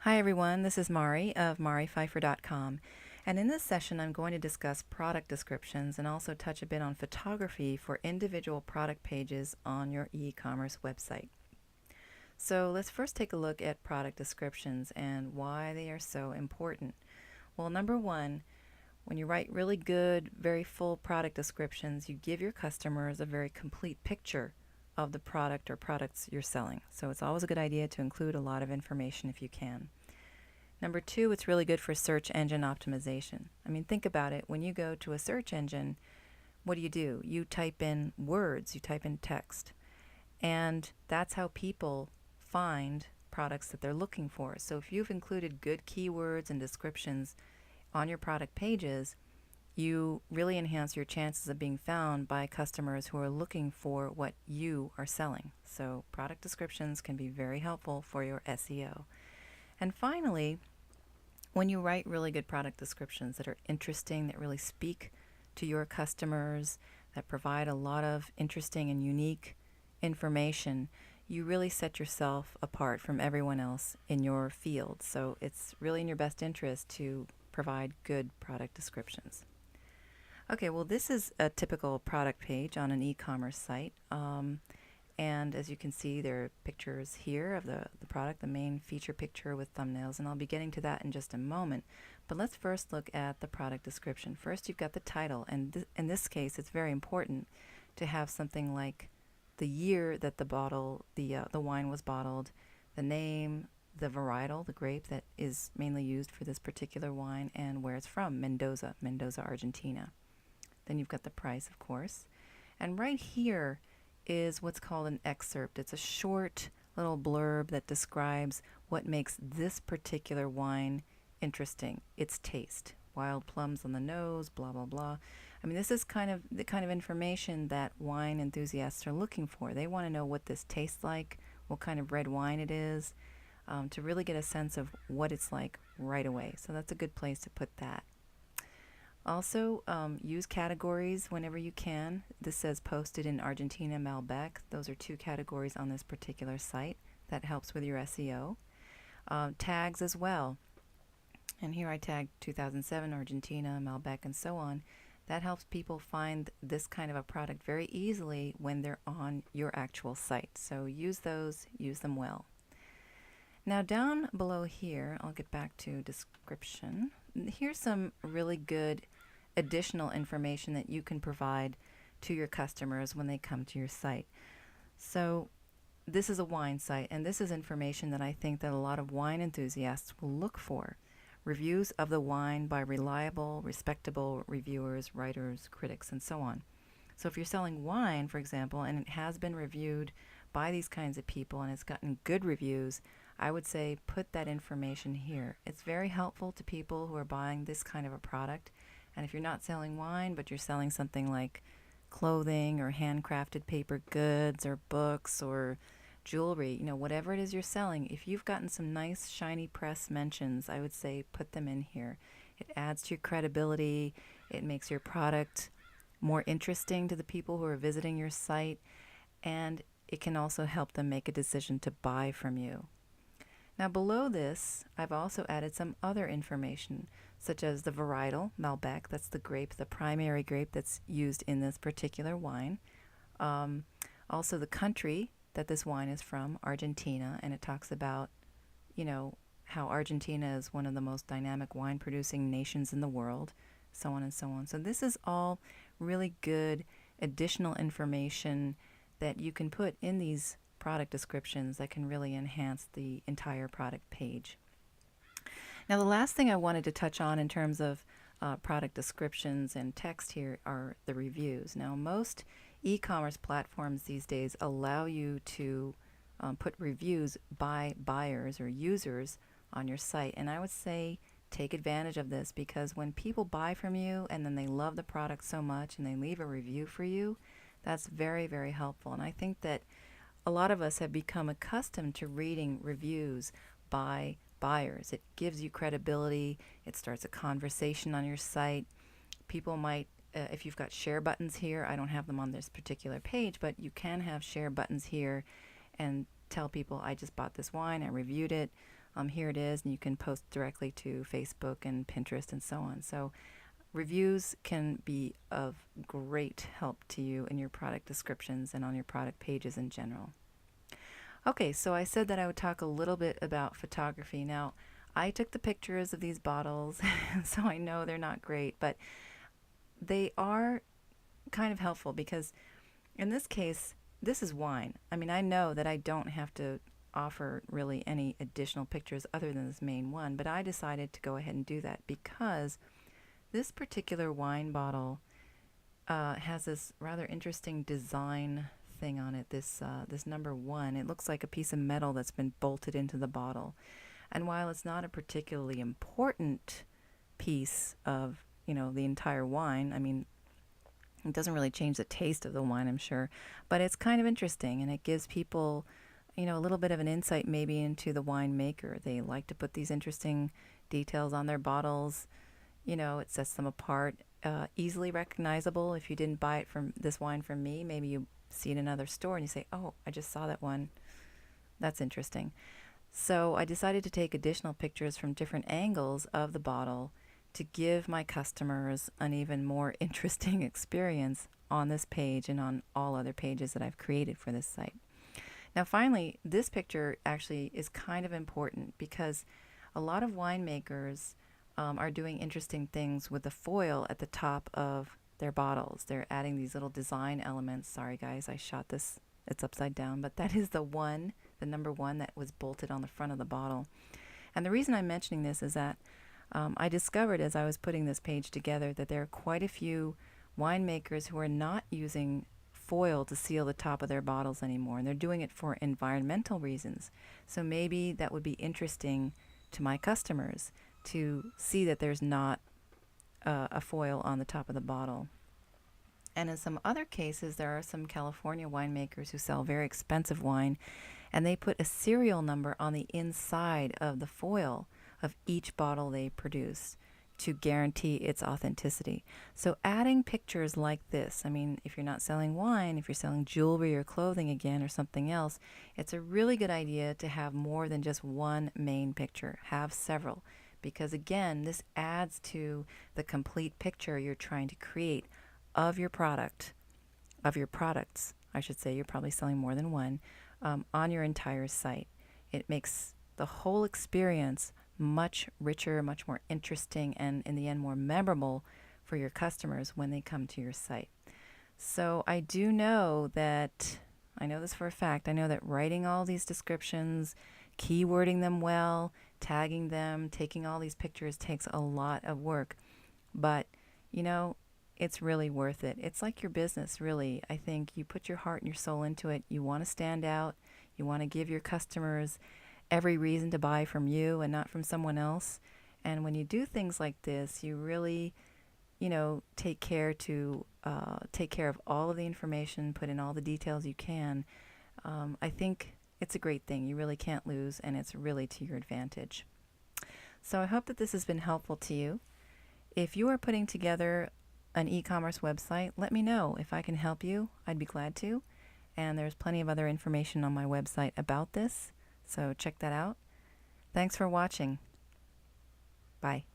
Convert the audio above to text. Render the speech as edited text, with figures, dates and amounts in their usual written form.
Hi everyone, this is Mari of maripfeiffer.com, and in this session I'm going to discuss product descriptions and also touch a bit on photography for individual product pages on your e-commerce website. So let's first take a look at product descriptions and why they are so important. Well, number one, when you write really good, very full product descriptions, you give your customers a very complete picture of the product or products you're selling. So it's always a good idea to include a lot of information if you can. Number two, it's really good for search engine optimization. I mean, think about it. When you go to a search engine, what do? You type in words, you type in text. And that's how people find products that they're looking for. So if you've included good keywords and descriptions on your product pages, you really enhance your chances of being found by customers who are looking for what you are selling. So product descriptions can be very helpful for your SEO. And finally, when you write really good product descriptions that are interesting, that really speak to your customers, that provide a lot of interesting and unique information, you really set yourself apart from everyone else in your field. So it's really in your best interest to provide good product descriptions. Okay, well, this is a typical product page on an e-commerce site. And as you can see, there are pictures here of the product, the main feature picture with thumbnails, and I'll be getting to that in just a moment. But let's first look at the product description. First, you've got the title, and in this case, it's very important to have something like the year that the wine was bottled, the name, the varietal, the grape that is mainly used for this particular wine, and where it's from, Mendoza, Argentina. Then you've got the price, of course. And right here is what's called an excerpt. It's a short little blurb that describes what makes this particular wine interesting. Its taste. Wild plums on the nose, blah, blah, blah. I mean, this is kind of the kind of information that wine enthusiasts are looking for. They want to know what this tastes like, what kind of red wine it is, to really get a sense of what it's like right away. So that's a good place to put that. Also, use categories whenever you can. This says posted in Argentina, Malbec. Those are two categories on this particular site. That helps with your SEO. Tags as well. And here I tagged 2007, Argentina, Malbec, and so on. That helps people find this kind of a product very easily when they're on your actual site. So use those, use them well. Now down below here, I'll get back to description. Here's some really good additional information that you can provide to your customers when they come to your site. So this is a wine site, and this is information that I think that a lot of wine enthusiasts will look for. Reviews of the wine by reliable, respectable reviewers, writers, critics, and so on. So if you're selling wine, for example, and it has been reviewed by these kinds of people and it's gotten good reviews, I would say put that information here. It's very helpful to people who are buying this kind of a product. And if you're not selling wine, but you're selling something like clothing or handcrafted paper goods or books or jewelry, whatever it is you're selling, if you've gotten some nice shiny press mentions, I would say put them in here. It adds to your credibility. It makes your product more interesting to the people who are visiting your site, and it can also help them make a decision to buy from you. Now below this, I've also added some other information, such as the varietal, Malbec, that's the grape, the primary grape that's used in this particular wine. Also the country that this wine is from, Argentina, and it talks about, how Argentina is one of the most dynamic wine producing nations in the world, so on and so on. So this is all really good additional information that you can put in these product descriptions that can really enhance the entire product page. Now the last thing I wanted to touch on in terms of product descriptions and text here are the reviews. Now most e-commerce platforms these days allow you to put reviews by buyers or users on your site, and I would say take advantage of this, because when people buy from you and then they love the product so much and they leave a review for you, that's very, very helpful. And I think that a lot of us have become accustomed to reading reviews by buyers. It gives you credibility. It starts a conversation on your site. People might, if you've got share buttons here, I don't have them on this particular page, but you can have share buttons here and tell people, I just bought this wine, I reviewed it, here it is, and you can post directly to Facebook and Pinterest and so on. So reviews can be of great help to you in your product descriptions and on your product pages in general. Okay, so I said that I would talk a little bit about photography. Now, I took the pictures of these bottles, so I know they're not great, but they are kind of helpful because in this case, this is wine. I mean, I know that I don't have to offer really any additional pictures other than this main one, but I decided to go ahead and do that because this particular wine bottle has this rather interesting design thing on it. This number 1, it looks like a piece of metal that's been bolted into the bottle. And while it's not a particularly important piece of, the entire wine, I mean, it doesn't really change the taste of the wine, I'm sure, but it's kind of interesting, and it gives people, a little bit of an insight maybe into the winemaker. They like to put these interesting details on their bottles. It sets them apart, easily recognizable. If you didn't buy it from this wine from me, maybe you see it in another store and you say, oh, I just saw that one. That's interesting. So I decided to take additional pictures from different angles of the bottle to give my customers an even more interesting experience on this page and on all other pages that I've created for this site. Now finally, this picture actually is kind of important because a lot of winemakers are doing interesting things with the foil at the top of their bottles. They're adding these little design elements. Sorry guys, I shot this, it's upside down, but that is the number 1 that was bolted on the front of the bottle. And the reason I'm mentioning this is that I discovered as I was putting this page together that there are quite a few winemakers who are not using foil to seal the top of their bottles anymore, and they're doing it for environmental reasons. So maybe that would be interesting to my customers to see that there's not a foil on the top of the bottle. And in some other cases, there are some California winemakers who sell very expensive wine, and they put a serial number on the inside of the foil of each bottle they produce to guarantee its authenticity. So adding pictures like this, I mean, if you're not selling wine, if you're selling jewelry or clothing again or something else, it's a really good idea to have more than just one main picture. Have several, because again, this adds to the complete picture you're trying to create of your product, of your products, I should say. You're probably selling more than one, on your entire site. It makes the whole experience much richer, much more interesting, and in the end more memorable for your customers when they come to your site. So I do know that, I know this for a fact, I know that writing all these descriptions, keywording them well, tagging them, taking all these pictures takes a lot of work. But, it's really worth it. It's like your business, really. I think you put your heart and your soul into it. You want to stand out. You want to give your customers every reason to buy from you and not from someone else. And when you do things like this, you really, take care of all of the information, put in all the details you can. I think it's a great thing. You really can't lose, and it's really to your advantage. So I hope that this has been helpful to you. If you are putting together an e-commerce website, let me know. If I can help you, I'd be glad to. And there's plenty of other information on my website about this, so check that out. Thanks for watching. Bye.